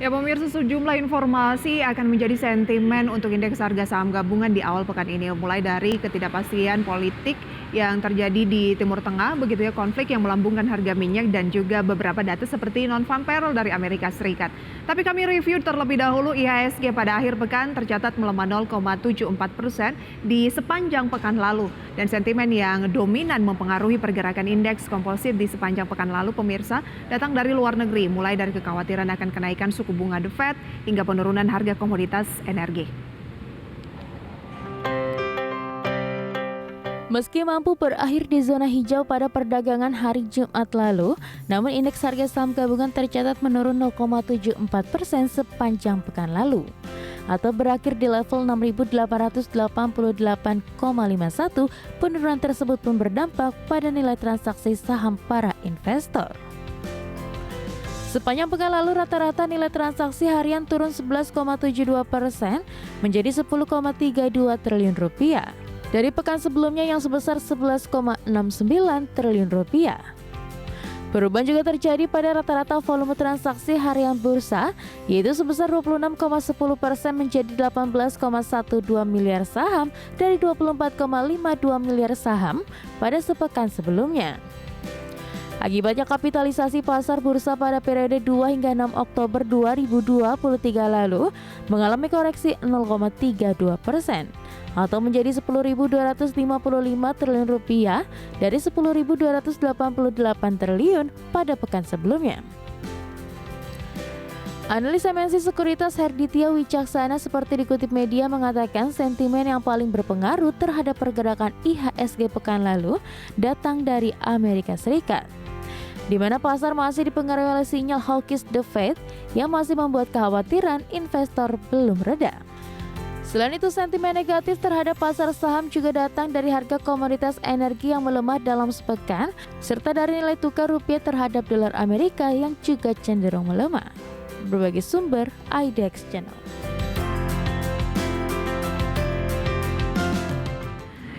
Ya pemirsa, sejumlah informasi akan menjadi sentimen untuk indeks harga saham gabungan di awal pekan ini. Mulai dari ketidakpastian politik yang terjadi di Timur Tengah, begitu ya, konflik yang melambungkan harga minyak dan juga beberapa data seperti non-farm payroll dari Amerika Serikat. Tapi kami review terlebih dahulu IHSG pada akhir pekan tercatat melemah 0,74% di sepanjang pekan lalu. Dan sentimen yang dominan mempengaruhi pergerakan indeks komposit di sepanjang pekan lalu pemirsa datang dari luar negeri, mulai dari kekhawatiran akan kenaikan suku bunga The Fed hingga penurunan harga komoditas energi. Meski mampu berakhir di zona hijau pada perdagangan hari Jumat lalu, namun indeks harga saham gabungan tercatat menurun 0,74% sepanjang pekan lalu, atau berakhir di level 6.888,51. Penurunan tersebut pun berdampak pada nilai transaksi saham para investor. Sepanjang pekan lalu rata-rata nilai transaksi harian turun 11,72% menjadi 10,32 triliun rupiah. Dari pekan sebelumnya yang sebesar 11,69 triliun rupiah. Perubahan juga terjadi pada rata-rata volume transaksi harian bursa, yaitu sebesar 26,10% menjadi 18,12 miliar saham dari 24,52 miliar saham pada sepekan sebelumnya. Akibatnya kapitalisasi pasar bursa pada periode 2 hingga 6 Oktober 2023 lalu mengalami koreksi 0,32% atau menjadi 10.255 triliun rupiah dari 10.288 triliun pada pekan sebelumnya. Analis MNC Sekuritas Herditya Wicaksana seperti dikutip media mengatakan sentimen yang paling berpengaruh terhadap pergerakan IHSG pekan lalu datang dari Amerika Serikat, di mana pasar masih dipengaruhi oleh sinyal hawkish The Fed yang masih membuat kekhawatiran investor belum reda. Selain itu, sentimen negatif terhadap pasar saham juga datang dari harga komoditas energi yang melemah dalam sepekan, serta dari nilai tukar rupiah terhadap dolar Amerika yang juga cenderung melemah. Berbagai sumber IDX Channel.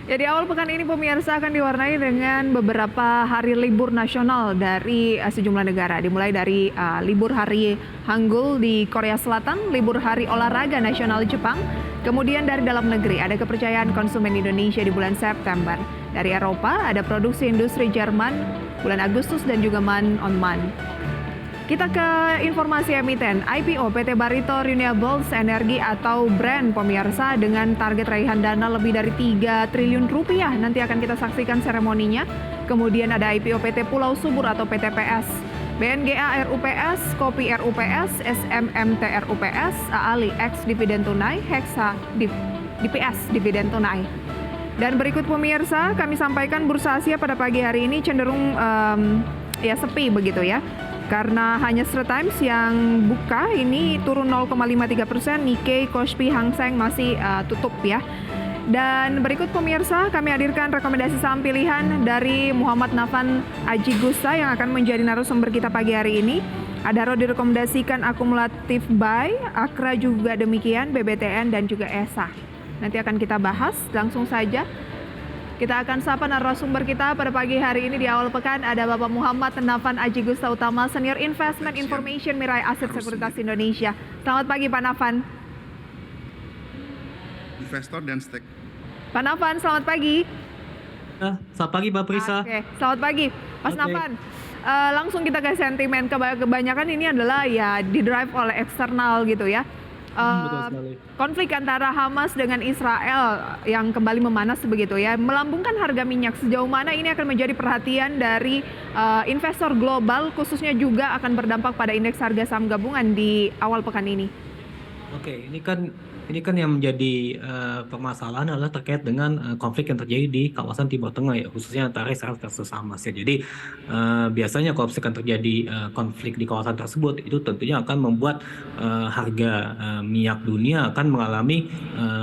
Ya, di awal pekan ini pemirsa akan diwarnai dengan beberapa hari libur nasional dari sejumlah negara. Dimulai dari libur hari Hangul di Korea Selatan, libur hari olahraga nasional Jepang, kemudian dari dalam negeri ada kepercayaan konsumen Indonesia di bulan September. Dari Eropa ada produksi industri Jerman bulan Agustus dan juga month on month. Kita ke informasi emiten. IPO PT Barito Renewables Energy atau BREN pemirsa dengan target raihan dana lebih dari 3 triliun rupiah. Nanti akan kita saksikan seremoninya. Kemudian ada IPO PT Pulau Subur atau PTPS, BNGA RUPS, Kopi RUPS, SMMT RUPS, AALI X dividen tunai, Hexa DPS dividen tunai. Dan berikut pemirsa, kami sampaikan bursa Asia pada pagi hari ini cenderung sepi begitu ya. Karena hanya Straits Times yang buka ini turun 0,53%, Nikkei, Kospi, Hang Seng masih tutup ya. Dan berikut pemirsa kami hadirkan rekomendasi saham pilihan dari Muhammad Nafan Aji Gusta yang akan menjadi narasumber kita pagi hari ini. Adaro direkomendasikan akumulatif buy, Akra juga demikian, BBTN dan juga ESA. Nanti akan kita bahas langsung saja. Kita akan sapa narasumber kita pada pagi hari ini di awal pekan. Ada Bapak Muhammad Nafan Aji Gusta Utama, Senior Investment Information Mirai Aset Sekuritas Indonesia. Selamat pagi Pak Nafan. Investor dan stake. Pak Nafan, selamat pagi. Selamat pagi Mbak Prisa. Oke, selamat pagi Mas Nafan. Langsung kita ke sentimen. Kebanyakan ini adalah ya didrive oleh eksternal gitu ya. Konflik antara Hamas dengan Israel yang kembali memanas begitu ya, melambungkan harga minyak. Sejauh mana ini akan menjadi perhatian dari investor global, khususnya juga akan berdampak pada indeks harga saham gabungan di awal pekan ini? Oke, ini kan yang menjadi permasalahan adalah terkait dengan konflik yang terjadi di kawasan Timur Tengah ya, khususnya antara Israel versus Hamas ya. Jadi biasanya kalau misalkan terjadi konflik di kawasan tersebut, itu tentunya akan membuat harga minyak dunia akan mengalami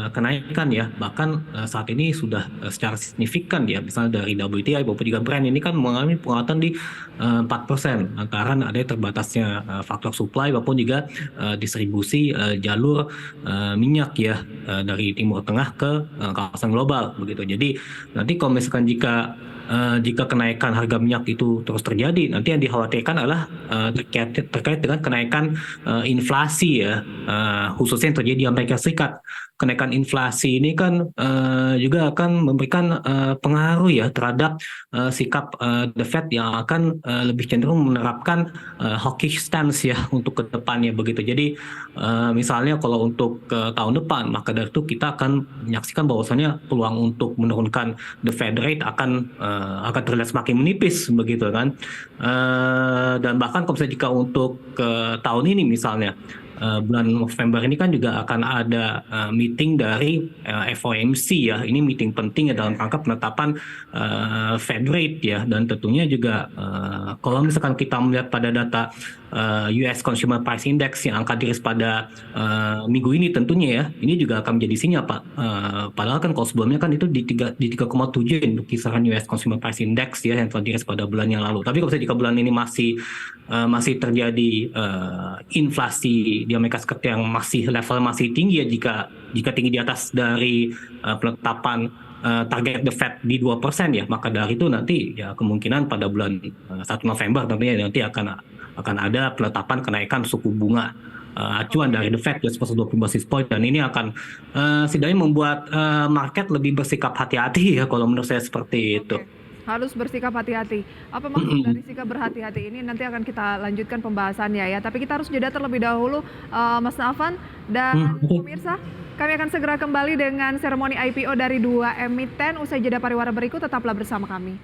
kenaikan ya. Bahkan saat ini sudah secara signifikan ya, misalnya dari WTI maupun juga Brent ini kan mengalami penguatan di 4% antara ada terbatasnya faktor supply maupun juga distribusi jalur minyak ya dari Timur Tengah ke kawasan global begitu. Jadi nanti kalau misalkan jika jika kenaikan harga minyak itu terus terjadi, nanti yang dikhawatirkan adalah terkait dengan kenaikan inflasi ya, khususnya yang terjadi di Amerika Serikat. Kenaikan inflasi ini kan juga akan memberikan pengaruh ya terhadap sikap The Fed yang akan lebih cenderung menerapkan hawkish stance ya untuk ke depannya begitu. Jadi misalnya kalau untuk tahun depan, maka dari itu kita akan menyaksikan bahwasannya peluang untuk menurunkan the Fed rate akan terlihat semakin menipis begitu kan. Dan bahkan kalau misalnya jika untuk tahun ini misalnya bulan November ini kan juga akan ada meeting dari FOMC ya. Ini meeting penting ya dalam rangka penetapan Fed rate ya, dan tentunya juga kalau misalkan kita melihat pada data US Consumer Price Index yang angka dirilis pada minggu ini tentunya ya, ini juga akan menjadi sinyal Pak. Padahal kan kalau sebelumnya kan itu di 3,7 untuk kisaran US Consumer Price Index ya yang telah dirilis pada bulan yang lalu. Tapi kalau misalnya jika bulan ini masih terjadi inflasi di Amerika Serikat yang level masih tinggi ya, jika tinggi di atas dari penetapan target The Fed di 2% ya, maka dari itu nanti ya kemungkinan pada bulan 1 November tentunya nanti akan ada penetapan kenaikan suku bunga acuan dari The Fed 120 basis point, dan ini akan setidaknya membuat market lebih bersikap hati-hati ya kalau menurut saya seperti itu. Harus bersikap hati-hati. Apa maksud dari sikap berhati-hati ini? Nanti akan kita lanjutkan pembahasannya ya. Tapi kita harus jeda terlebih dahulu, Mas Nafan dan pemirsa. Kami akan segera kembali dengan seremoni IPO dari 2 emiten usai jeda pariwara berikut. Tetaplah bersama kami.